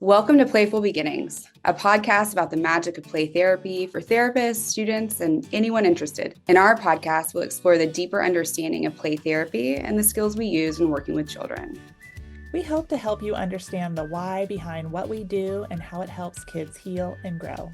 Welcome to Playful Beginnings, a podcast about the magic of play therapy for therapists, students, and anyone interested. In our podcast, we'll explore the deeper understanding of play therapy and the skills we use when working with children. We hope to help you understand the why behind what we do and how it helps kids heal and grow.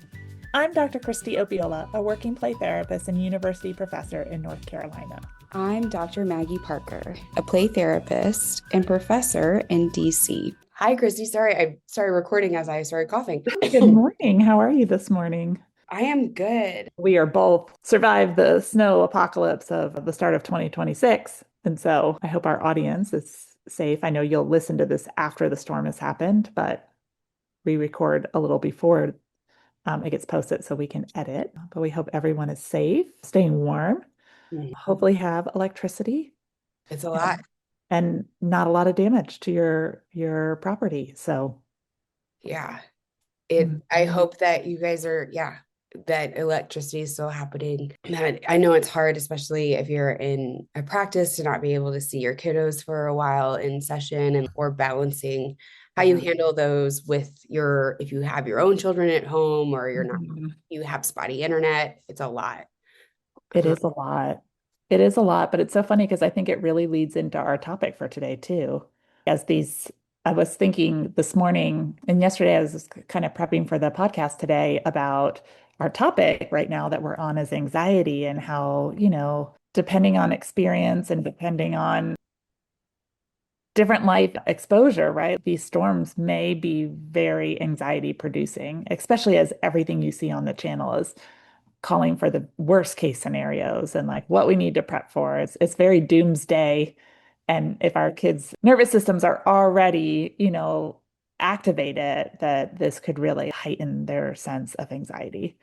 I'm Dr. Kristie Opiola, a working play therapist and university professor in North Carolina. I'm Dr. Maggie Parker, a play therapist and professor in DC. Hi, Kristie. Sorry, I started recording as I started coughing. Good morning. How are you this morning? I am good. We are both survived the snow apocalypse of the start of 2026. And so I hope our audience is safe. I know you'll listen to this after the storm has happened, but we record a little before it gets posted so we can edit. But we hope everyone is safe, staying warm, hopefully have electricity. It's a lot. And not a lot of damage to your property. So yeah. I hope that you guys are, that electricity is still happening. That I know it's hard, especially if you're in a practice, to not be able to see your kiddos for a while in session or balancing how you handle those with if you have your own children at home or you're not, you have spotty internet. It's a lot. It is a lot. It is a lot, but it's so funny because I think it really leads into our topic for today too. I was thinking this morning and yesterday, I was kind of prepping for the podcast today about our topic right now that we're on is anxiety and how, depending on experience and depending on different life exposure, right? These storms may be very anxiety producing, especially as everything you see on the channel is calling for the worst case scenarios and like what we need to prep for. It's very doomsday. And if our kids' nervous systems are already, activated, that this could really heighten their sense of anxiety.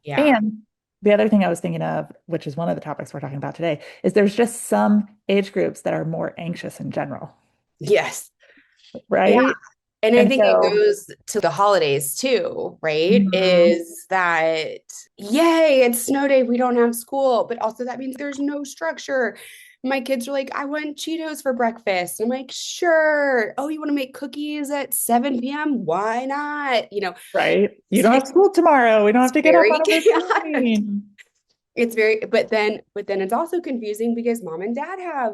Yeah. And the other thing I was thinking of, which is one of the topics we're talking about today, is there's just some age groups that are more anxious in general. Yes. Right. Yeah. And I think it so, goes to the holidays too, right? Is that, yay, it's snow day, we don't have school, but also that means there's no structure. My kids are like, I want Cheetos for breakfast. I'm like, sure. Oh, you want to make cookies at 7 p.m.? Why not? Right. You don't have school tomorrow. We don't have to get up very on a routine. It's very, but then it's also confusing because mom and dad have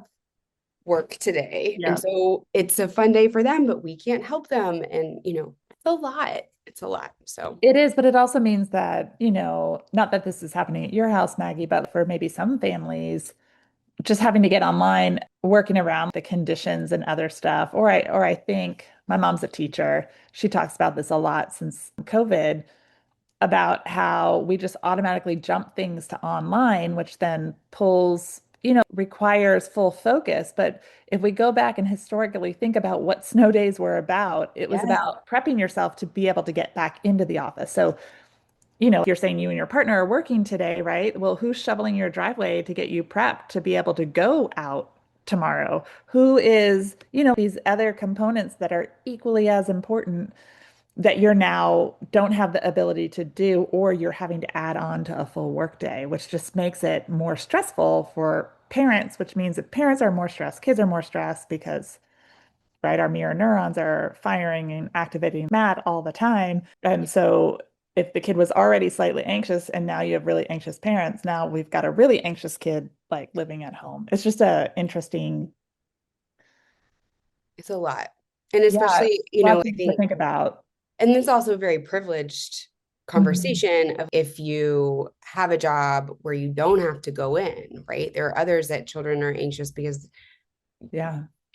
work today. Yeah. And so it's a fun day for them, but we can't help them. And, it's a lot. It's a lot. So it is, but it also means that, not that this is happening at your house, Maggie, but for maybe some families, just having to get online, working around the conditions and other stuff. Or I think my mom's a teacher. She talks about this a lot since COVID about how we just automatically jump things to online, which then pulls, requires full focus. But if we go back and historically think about what snow days were about, it was about prepping yourself to be able to get back into the office. So, you're saying you and your partner are working today, right? Well, who's shoveling your driveway to get you prepped to be able to go out tomorrow? Who is, these other components that are equally as important that you're now don't have the ability to do, or you're having to add on to a full workday, which just makes it more stressful for parents, which means if parents are more stressed, kids are more stressed because, right, our mirror neurons are firing and activating mad all the time. And so if the kid was already slightly anxious and now you have really anxious parents, now we've got a really anxious kid like living at home. It's just a interesting. it's a lot. And especially, Lots I to think, think about. and it's also a very privileged conversation of if you have a job where you don't have to go in, right? There are others that children are anxious because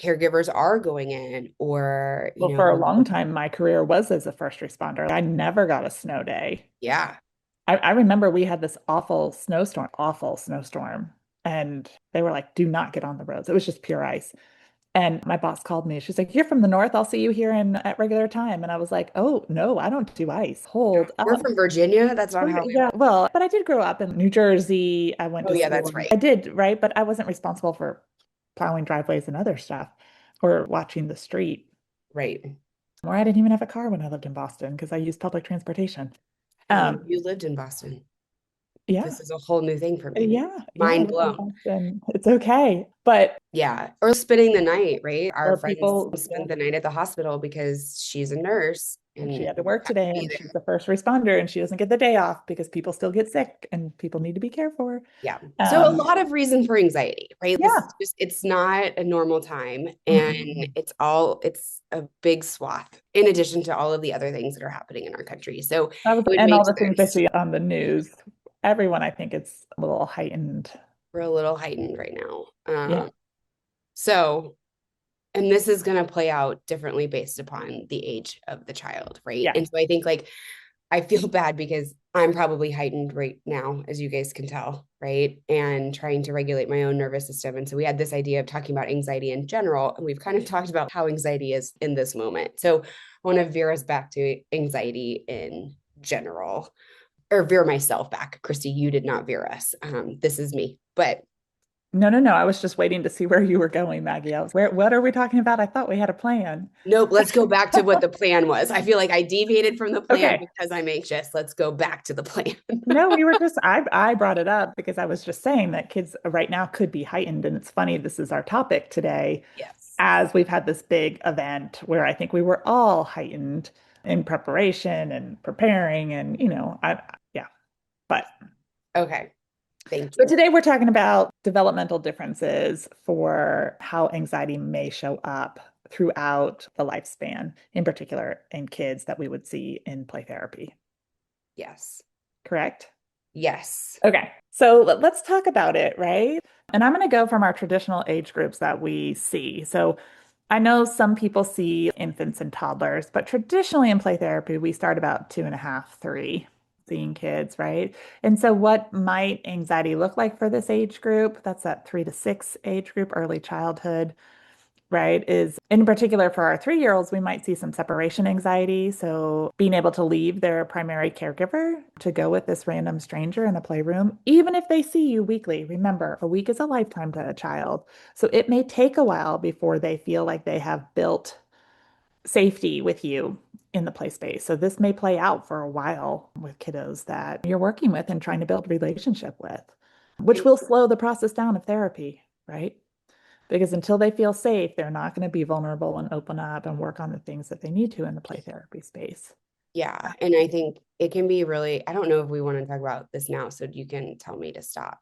caregivers are going in or, Well, for a long time, my career was as a first responder. I never got a snow day. Yeah. I remember we had this awful snowstorm, and they were like, do not get on the roads. It was just pure ice. And my boss called me. She's like, you're from the north. I'll see you here at regular time. And I was like, oh, no, I don't do ice. Hold We're up. from Virginia. That's not how. Yeah, well, but I did grow up in New Jersey. I went Oh, to yeah, school. that's right. I did, right? But I wasn't responsible for plowing driveways and other stuff or watching the street. Right. Or I didn't even have a car when I lived in Boston because I used public transportation. You lived in Boston. Yeah. this is a whole new thing for me. Yeah. Yeah. Mind Really blown. often it's okay. But, Yeah. Or spending the night, right? Our or friends people, yeah, spent the night at the hospital because she's a nurse and she and had to work had to today be and she's there. a first responder and she doesn't get the day off because people still get sick and people need to be cared for. Yeah. So a Um, lot of reason for anxiety, right? This is yeah. just, it's not a normal time. And Mhm. it's a big swath in addition to all of the other things that are happening in our country. So it would And make all the things I sense. see on the news, everyone, I think it's a little heightened. We're a little heightened right now. Yeah. So, and this is going to play out differently based upon the age of the child, right? Yeah. And so I think like I feel bad because I'm probably heightened right now, as you guys can tell, right? And trying to regulate my own nervous system. And so we had this idea of talking about anxiety in general, and we've kind of talked about how anxiety is in this moment. So I want to veer us back to anxiety in general, or veer myself back. Kristie, you did not veer us. This is me. But No, no, no. I was just waiting to see where you were going, Maggie. I was, what are we talking about? I thought we had a plan. nope, let's go back to what the plan was. I feel like I deviated from the plan Okay. because I'm anxious. Let's go back to the plan. No, we were just, I brought it up because I was just saying that kids right now could be heightened. And it's funny, this is our topic today, Yes. as we've had this big event where I think we were all heightened in preparation and preparing. And, yeah, but. Okay. Thank So you. today we're talking about developmental differences for how anxiety may show up throughout the lifespan, in particular in kids that we would see in play therapy. Yes. Correct? Yes. Okay, so let's talk about it, right? And I'm going to go from our traditional age groups that we see. So I know some people see infants and toddlers, but traditionally in play therapy, we start about 2.5, 3, seeing kids, right? And so what might anxiety look like for this age group? That's that 3 to 6 age group, early childhood, right? Is in particular for our 3-year-olds, we might see some separation anxiety. So being able to leave their primary caregiver to go with this random stranger in a playroom, even if they see you weekly. Remember, a week is a lifetime to a child. So it may take a while before they feel like they have built safety with you in the play space. So this may play out for a while with kiddos that you're working with and trying to build a relationship with, which will slow the process down of therapy, right? Because until they feel safe, they're not going to be vulnerable and open up and work on the things that they need to in the play therapy space. Yeah. And I think it can be really, I don't know if we want to talk about this now, so you can tell me to stop.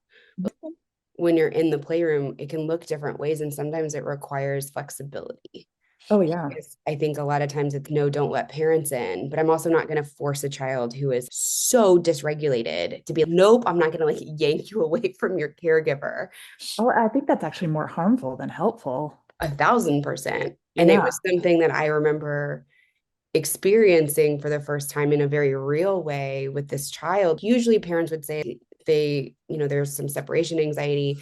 When you're in the playroom, it can look different ways, and sometimes it requires flexibility. Oh, yeah. Because I think a lot of times it's no, don't let parents in, but I'm also not going to force a child who is so dysregulated to be, nope, I'm not going to like yank you away from your caregiver. Oh, I think that's actually more harmful than helpful. 1,000%. And it Yeah. was something that I remember experiencing for the first time in a very real way with this child. Usually parents would say there's some separation anxiety,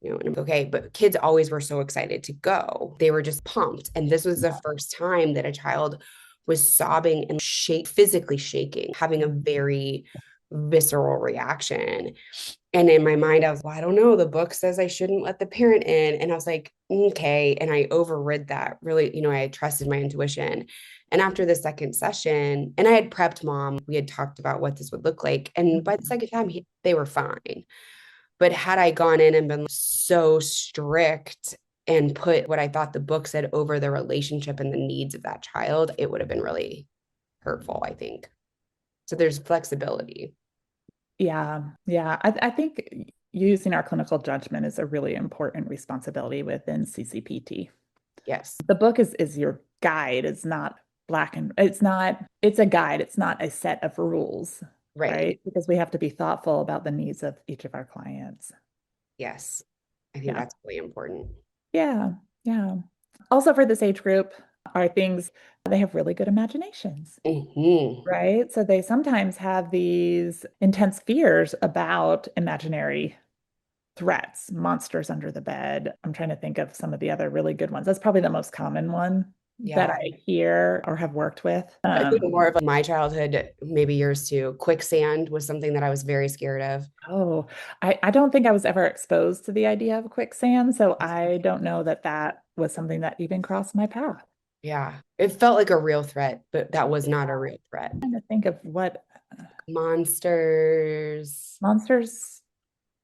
and I'm okay, but kids always were so excited to go. They were just pumped. And this was the first time that a child was sobbing and physically shaking, having a very visceral reaction. And in my mind, I was, well, I don't know. The book says I shouldn't let the parent in. And I was like, okay. And I overrid that really, I had trusted my intuition. And after the second session, and I had prepped mom, we had talked about what this would look like. And by the second time, they were fine. But had I gone in and been so strict and put what I thought the book said over the relationship and the needs of that child, it would have been really hurtful, I think. So there's flexibility. Yeah. Yeah. I think using our clinical judgment is a really important responsibility within CCPT. Yes. The book is your guide. It's not it's not, it's a guide. It's not a set of rules, Right. right? Because we have to be thoughtful about the needs of each of our clients. Yes. I think Yeah. that's really important. Yeah. Yeah. Also for this age group are things they have really good imaginations, Hmm. right? So they sometimes have these intense fears about imaginary threats, monsters under the bed. I'm trying to think of some of the other really good ones. That's probably the most common one that Yeah. I hear or have worked with. I think more of my childhood, maybe yours too. Quicksand was something that I was very scared of. Oh, I don't think I was ever exposed to the idea of quicksand, so I don't know that that was something that even crossed my path. Yeah. It felt like a real threat, but that was not a real threat. Trying to think of what. Monsters. Monsters.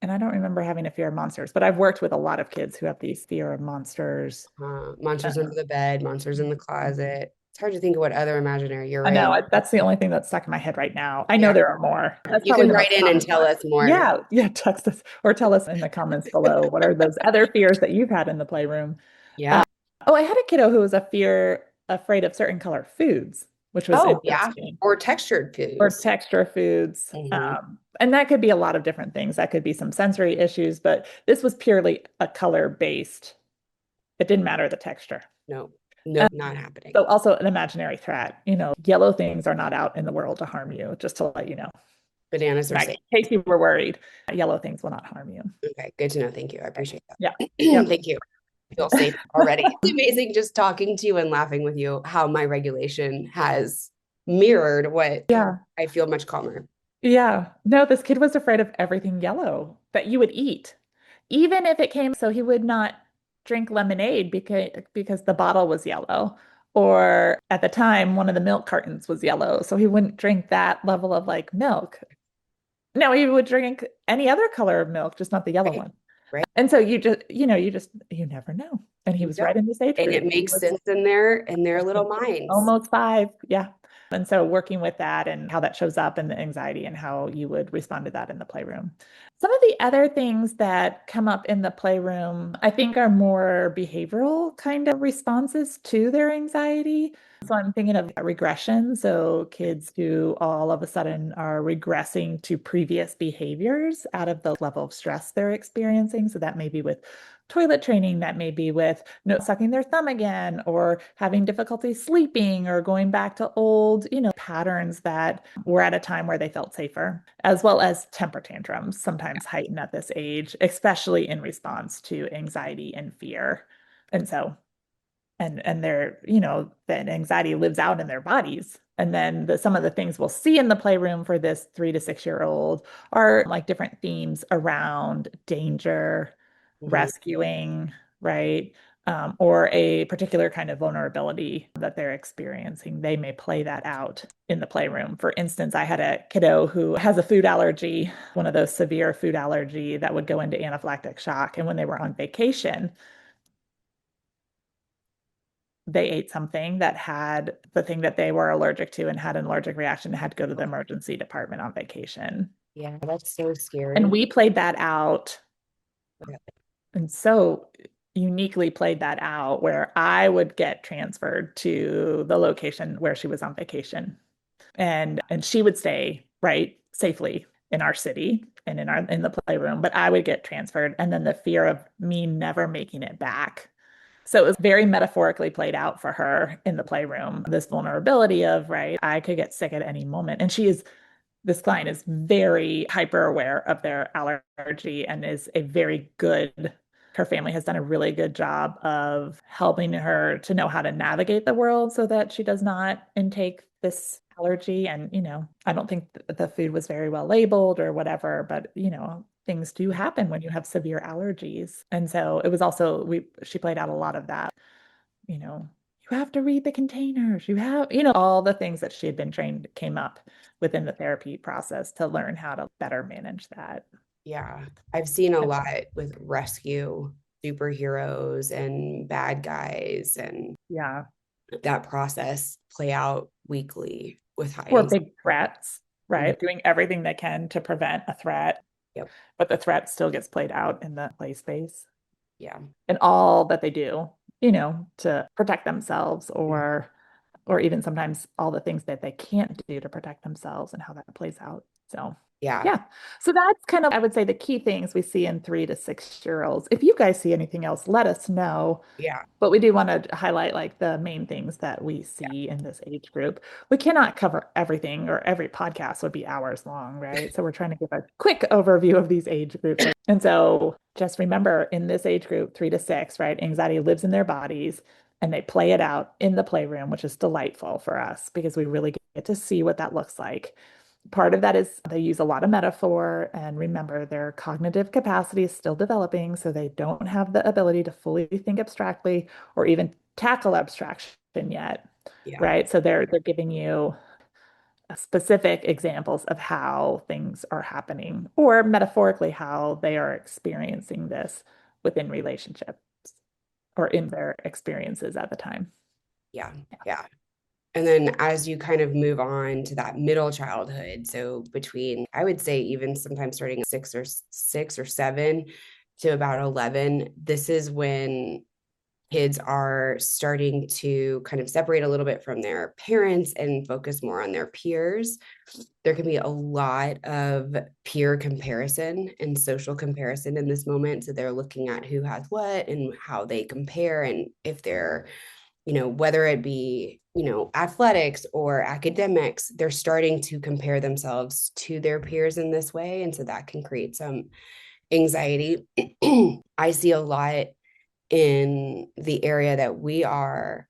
And I don't remember having a fear of monsters, but I've worked with a lot of kids who have these fear of monsters. Monsters under the bed, monsters in the closet. It's hard to think of what other imaginary. You're I know right. that's the only thing that's stuck in my head right now. I know Yeah. there are more. That's You probably can the write most in and common tell one. us more. Yeah, yeah, text us or tell us in the comments below what are those other fears that you've had in the playroom. Yeah. Oh, I had a kiddo who was afraid of certain color foods, which was Oh, yeah. interesting, Or textured or foods. texture foods. Hmm. And that could be a lot of different things. That could be some sensory issues, but this was purely a color based. It didn't matter the texture. No, nope, not happening. So also an imaginary threat. Yellow things are not out in the world to harm you, just to let you know. Bananas are safe. Maggie, in case you were worried, yellow things will not harm you. Okay, good to know. Thank you. I Okay. appreciate that. Yeah. Yep. Thank you. I feel safe already. It's amazing just talking to you and laughing with you how my regulation has mirrored what Yeah. I feel much calmer. Yeah. No, this kid was afraid of everything yellow that you would eat, even if it came, so he would not drink lemonade because the bottle was yellow. Or at the time, one of the milk cartons was yellow, so he wouldn't drink that level of like milk. No, he would drink any other color of milk, just not the yellow Right. one. Right. And so you never know. And he You was right don't. in this age And it group. He makes was sense in their little minds. almost 5. Yeah. And so working with that and how that shows up in the anxiety and how you would respond to that in the playroom. Some of the other things that come up in the playroom, I think, are more behavioral kind of responses to their anxiety. So I'm thinking of regression. So kids who all of a sudden are regressing to previous behaviors out of the level of stress they're experiencing. So that may be with toilet training, that may be with no sucking their thumb again, or having difficulty sleeping, or going back to old, patterns that were at a time where they felt safer, as well as temper tantrums, sometimes heighten at this age, especially in response to anxiety and fear. And so and they're, that anxiety lives out in their bodies. And then some of the things we'll see in the playroom for this 3 to 6 year old are like different themes around danger, Mhm. rescuing, right? Or a particular kind of vulnerability that they're experiencing. They may play that out in the playroom. For instance, I had a kiddo who has a food allergy, one of those severe food allergy that would go into anaphylactic shock. And when they were on vacation, they ate something that had the thing that they were allergic to and had an allergic reaction and had to go to the emergency department on vacation. Yeah, that's so And scary. we played that out and so uniquely played that out where I would get transferred to the location where she was on vacation. And she would stay right safely in our city and in the playroom, but I would get transferred. And then the fear of me never making it back. So it was very metaphorically played out for her in the playroom, this vulnerability of, right, I could get sick at any moment. And this client is very hyper aware of their allergy and is a very good, her family has done a really good job of helping her to know how to navigate the world so that she does not intake this allergy. And, I don't think the food was very well labeled or whatever, but, things do happen when you have severe allergies. And so it was also, she played out a lot of that, you know, you have to read the containers, all the things that she had been trained came up within the therapy process to learn how to better manage that. Yeah, I've seen a lot with rescue superheroes and bad guys and Yeah. that process play out weekly with high Or anxiety. big threats, Mhm. right? Doing everything they can to prevent a threat, Yep. but the threat still gets played out in the play space Yeah. and all that they do, to protect themselves or even sometimes all the things that they can't do to protect themselves and how that plays out. So, Yeah. yeah. So that's kind of, I would say, the key things we see in 3 to 6 year olds. If you guys see anything else, let us know. Yeah. But we do want to highlight like the main things that we see in this age group. We cannot cover everything, or every podcast would be hours long, right? So we're trying to give a quick overview of these age groups. And so just remember in this age group, 3 to 6, right? Anxiety lives in their bodies and they play it out in the playroom, which is delightful for us because we really get to see what that looks like. Part of that is they use a lot of metaphor, and remember, their cognitive capacity is still developing, so they don't have the ability to fully think abstractly or even tackle abstraction yet, Yeah. right? So they're giving you specific examples of how things are happening, or metaphorically, how they are experiencing this within relationships or in their experiences at the time. Yeah. Yeah. And then as you kind of move on to that middle childhood, so between, I would say even sometimes starting at 6 or 7 to about 11, this is when kids are starting to kind of separate a little bit from their parents and focus more on their peers. There can be a lot of peer comparison and social comparison in this moment. So they're looking at who has what and how they compare, and if they're, whether it be, athletics or academics, they're starting to compare themselves to their peers in this way. And so that can create some anxiety. I see a lot in the area that we are,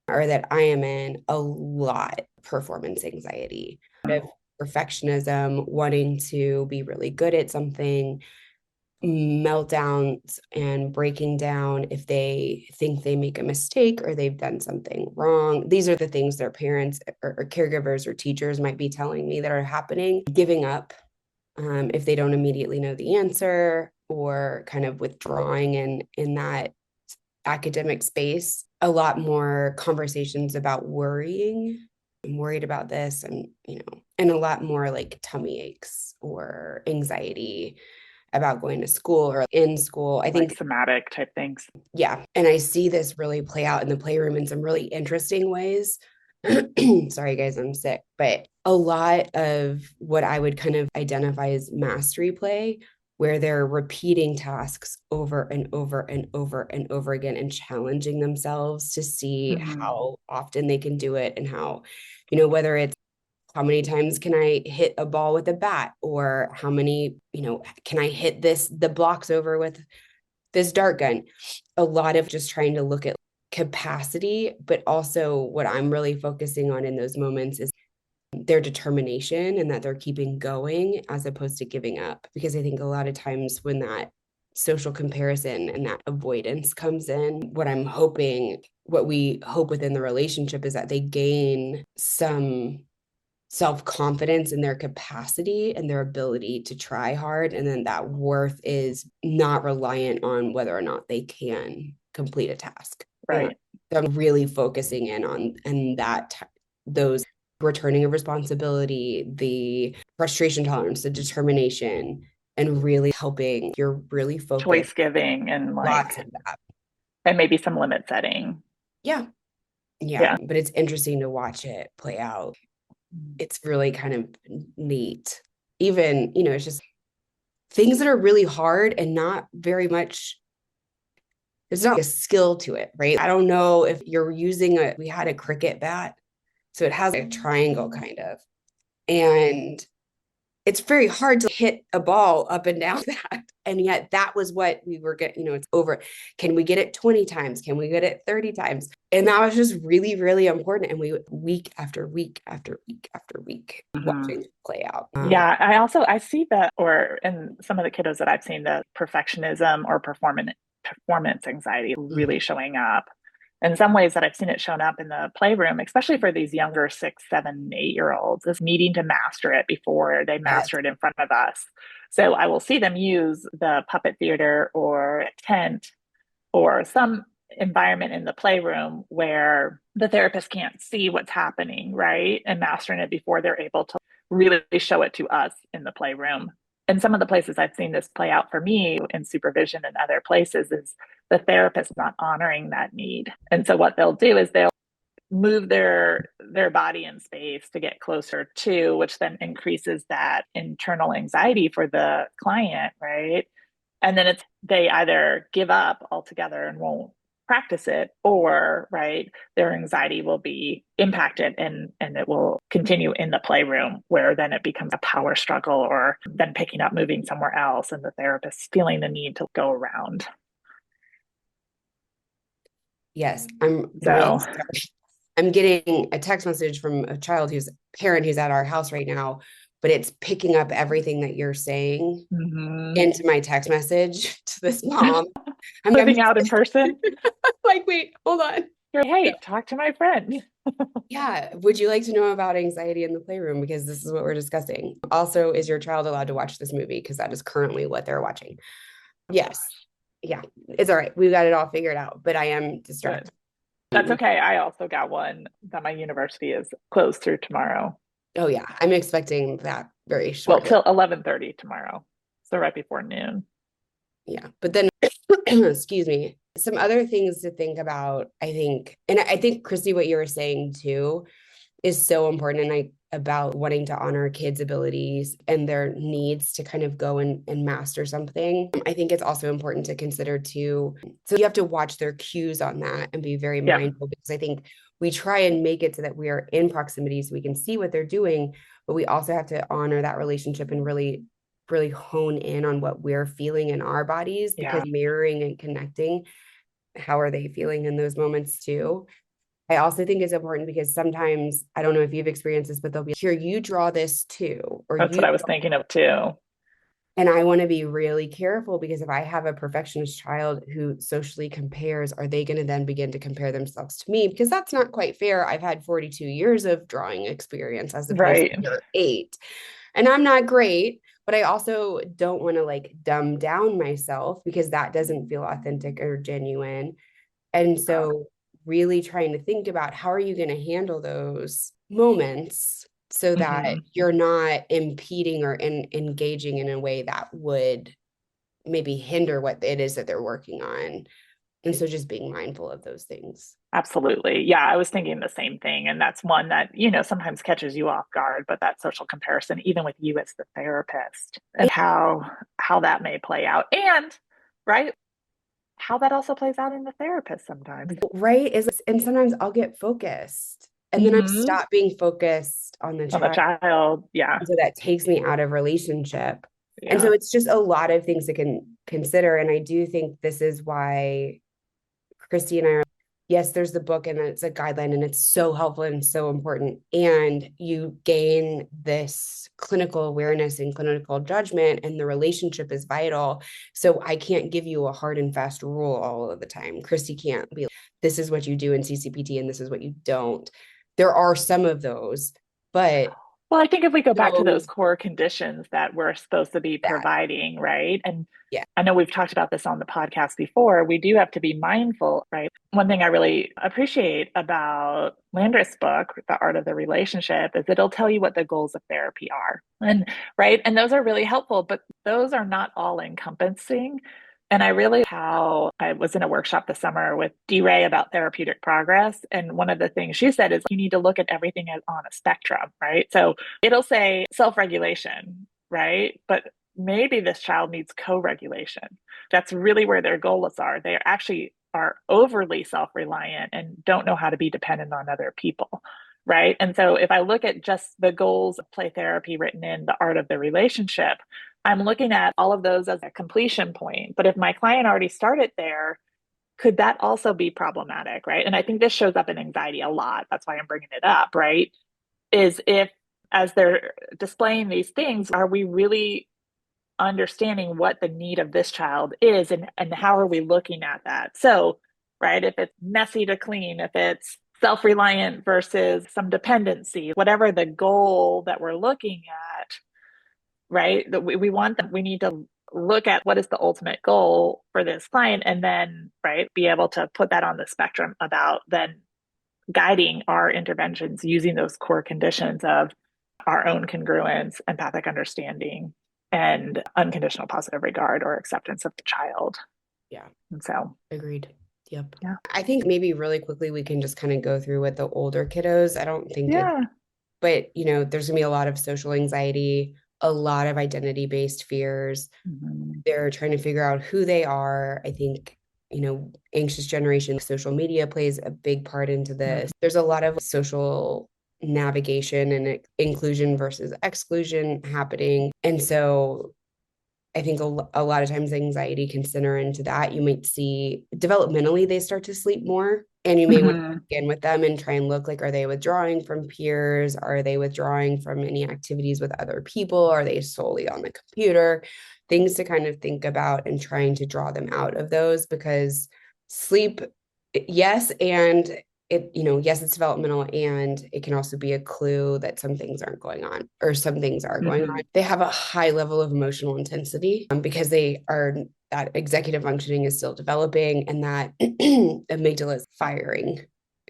or that I am in, a lot performance anxiety, perfectionism, wanting to be really good at something, meltdowns and breaking down if they think they make a mistake or they've done something wrong. These are the things their parents or caregivers or teachers might be telling me that are happening. Giving up if they don't immediately know the answer, or kind of withdrawing in that academic space. A lot more conversations about worrying. I'm worried about this, and a lot more like tummy aches or anxiety about going to school or in school. I think Like somatic type things. yeah. And I see this really play out in the playroom in some really interesting ways. Sorry, guys, I'm sick. But a lot of what I would kind of identify as mastery play, where they're repeating tasks over and over and over and over again and challenging themselves to see how often they can do it, and how, whether it's how many times can I hit a ball with a bat, or how many, can I hit the blocks over with this dart gun. A lot of just trying to look at capacity, but also what I'm really focusing on in those moments is their determination, and that they're keeping going as opposed to giving up. Because I think a lot of times when that social comparison and that avoidance comes in, what we hope within the relationship is that they gain some self-confidence in their capacity and their ability to try hard, and then that worth is not reliant on whether or not they can complete a task. Right. So I'm really focusing in on those returning of responsibility, the frustration tolerance, the determination, and really helping. You're really focused. Choice giving and Lots like, of that. and maybe some limit setting. Yeah. Yeah. But it's interesting to watch it play out. It's really kind of neat. Even, it's just things that are really hard and not very much, there's not a skill to it, right? I don't know if you're we had a cricket bat. So it has a triangle kind of. And it's very hard to hit a ball up and down that. And yet that was what we were getting, it's over. Can we get it 20 times? Can we get it 30 times? And that was just really, really important. And we week after week after week after week watching it play out. Yeah, I see that, or in some of the kiddos that I've seen, the perfectionism or performance anxiety really showing up. In some ways that I've seen it shown up in the playroom, especially for these younger 6, 7, 8-year-olds, is needing to master it before they Yes. master it in front of us. So I will see them use the puppet theater or a tent or some environment in the playroom where the therapist can't see what's happening, right? And mastering it before they're able to really show it to us in the playroom. And some of the places I've seen this play out for me in supervision and other places is the therapist not honoring that need. And so what they'll do is they'll move their body in space to get closer to, which then increases that internal anxiety for the client, right? And then they either give up altogether and won't practice it, or right, their anxiety will be impacted and it will continue in the playroom, where then it becomes a power struggle, or then picking up moving somewhere else and the therapist feeling the need to go around. Yes, I'm really So sorry. I'm getting a text message from a parent who's at our house right now, but it's picking up everything that you're saying into my text message to this mom. I'm living out in person, like, wait, hold on. you're, hey, talk to my friend. Yeah. Would you like to know about anxiety in the playroom? Because this is what we're discussing. Also, is your child allowed to watch this movie? Because that is currently what they're watching. Oh Yes. gosh, Yeah. It's all right. We've got it all figured out, but I am good. distracted. That's okay. I also got one that my university is closed through tomorrow. Oh, yeah. I'm expecting that very Well, shortly. till 11:30 tomorrow. So right before noon. Yeah. But then, excuse me, some other things to think about, I think, and I think, Kristie, what you were saying too is so important. And about wanting to honor kids' abilities and their needs to kind of go and master something. I think it's also important to consider too. So you have to watch their cues on that and be very Yeah. mindful, because I think we try and make it so that we are in proximity so we can see what they're doing, but we also have to honor that relationship and really hone in on what we're feeling in our bodies, because Yeah. mirroring and connecting, how are they feeling in those moments too. I also think it's important because sometimes, I don't know if you've experienced this, but they'll be here, you draw this too, or That's what I was thinking of too. and I want to be really careful, because if I have a perfectionist child who socially compares, are they going to then begin to compare themselves to me? Because that's not quite fair. I've had 42 years of drawing experience as opposed to Right. your 8. And I'm not great, but I also don't want to like dumb down myself, because that doesn't feel authentic or genuine. And Uh, so really trying to think about, how are you going to handle those moments so that mhm. you're not impeding or engaging in a way that would maybe hinder what it is that they're working on. And so just being mindful of those things. Absolutely. Yeah, I was thinking the same thing. And that's one that, sometimes catches you off guard, but that social comparison, even with you as the therapist, and how that may play out. And right, how that also plays out in the therapist sometimes. Right, is, and sometimes I'll get focused and then I Hmm. stop being focused on the On the child. child. Yeah. So that takes me out of relationship. And so Yeah. it's just a lot of things to consider. And I do think this is why Kristie and I are, yes, there's the book and it's a guideline and it's so helpful and so important. And you gain this clinical awareness and clinical judgment, and the relationship is vital. So I can't give you a hard and fast rule all of the time. Kristie can't be like, this is what you do in CCPT and this is what you don't. There are some of those, but Well, I think if we go back to those those core conditions that we're supposed to be that, providing, right? And yeah. I know we've talked about this on the podcast before. We do have to be mindful, right? One thing I really appreciate about Landris' book, The Art of the Relationship, is it'll tell you what the goals of therapy are. And right. And those are really helpful, but those are not all encompassing. And how I was in a workshop this summer with D. Ray about therapeutic progress. And one of the things she said is you need to look at everything as on a spectrum, right? So it'll say self regulation, right? But maybe this child needs co regulation. That's really where their goals are. They actually are overly self reliant and don't know how to be dependent on other people. Right. And so if I look at just the goals of play therapy written in The Art of the Relationship, I'm looking at all of those as a completion point. But if my client already started there, could that also be problematic? Right. And I think this shows up in anxiety a lot. That's why I'm bringing it up. Right. Is if as they're displaying these things, are we really understanding what the need of this child is and how are we looking at that? So, right, if it's messy to clean, if it's self reliant versus some dependency, whatever the goal that we're looking at, right, that we want that we need to look at what is the ultimate goal for this client and then, right, be able to put that on the spectrum about then guiding our interventions using those core conditions of our own congruence, empathic understanding, and unconditional positive regard or acceptance of the child. Yeah. And so, Agreed. Yep. yeah. I think maybe really quickly we can just kind of go through with the older kiddos. I don't think it, Yeah. but there's gonna be a lot of social anxiety, a lot of identity-based fears. Mhm. They're trying to figure out who they are. I think, anxious generation, social media plays a big part into this. Mhm. There's a lot of social navigation and inclusion versus exclusion happening. And so I think a lot of times anxiety can center into that. You might see developmentally they start to sleep more, and you may want to Mhm. begin with them and try and look like, are they withdrawing from peers? Are they withdrawing from any activities with other people? Are they solely on the computer? Things to kind of think about and trying to draw them out of those, because sleep, yes, and it, you know, yes, it's developmental, and it can also be a clue that some things aren't going on or some things are going on. Hmm. They have a high level of emotional intensity because they are, that executive functioning is still developing, and that amygdala is firing.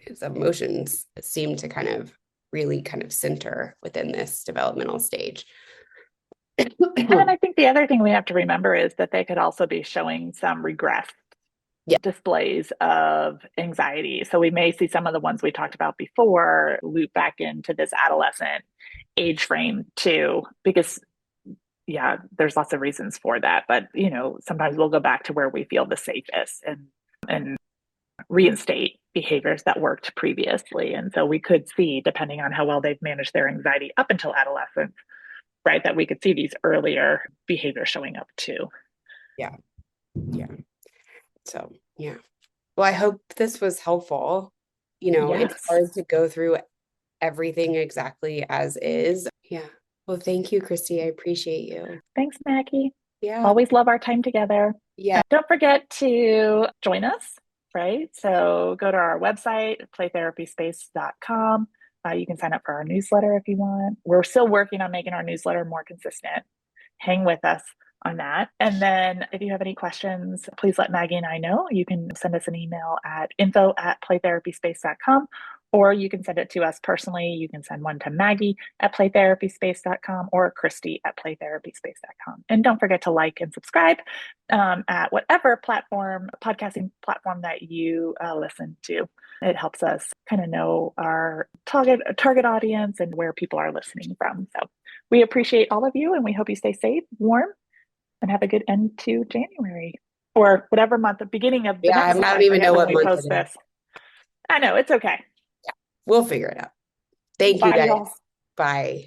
His emotions seem to kind of really kind of center within this developmental stage. And then I think the other thing we have to remember is that they could also be showing some regress Yeah. displays of anxiety. So we may see some of the ones we talked about before loop back into this adolescent age frame too, because yeah, there's lots of reasons for that. But you know, sometimes we'll go back to where we feel the safest and reinstate behaviors that worked previously. And so we could see, depending on how well they've managed their anxiety up until adolescence, right, that we could see these earlier behaviors showing up too. Yeah. Yeah. So, yeah. Well, I hope this was helpful. You know, it's Yes. hard to go through everything exactly as is. Yeah. Well, thank you, Kristie. I appreciate you. Thanks, Maggie. Yeah. Always love our time together. Yeah. Don't forget to join us, right? So go to our website, playtherapyspace.com. You can sign up for our newsletter if you want. We're still working on making our newsletter more consistent. Hang with us on that. And then if you have any questions, please let Maggie and I know. You can send us an email at info@playtherapyspace.com, or you can send it to us personally. You can send one to Maggie at playtherapyspace.com or Kristie at playtherapyspace.com. And don't forget to like and subscribe at whatever platform, podcasting platform that you listen to. It helps us kind of know our target audience and where people are listening from. So we appreciate all of you, and we hope you stay safe, warm, and have a good end to January or whatever month, the beginning of the Yeah. next month. I don't I even forget know when what we month post it is. this. I know it's okay. We'll figure it out. Thank you, Bye, guys. y'all. Bye.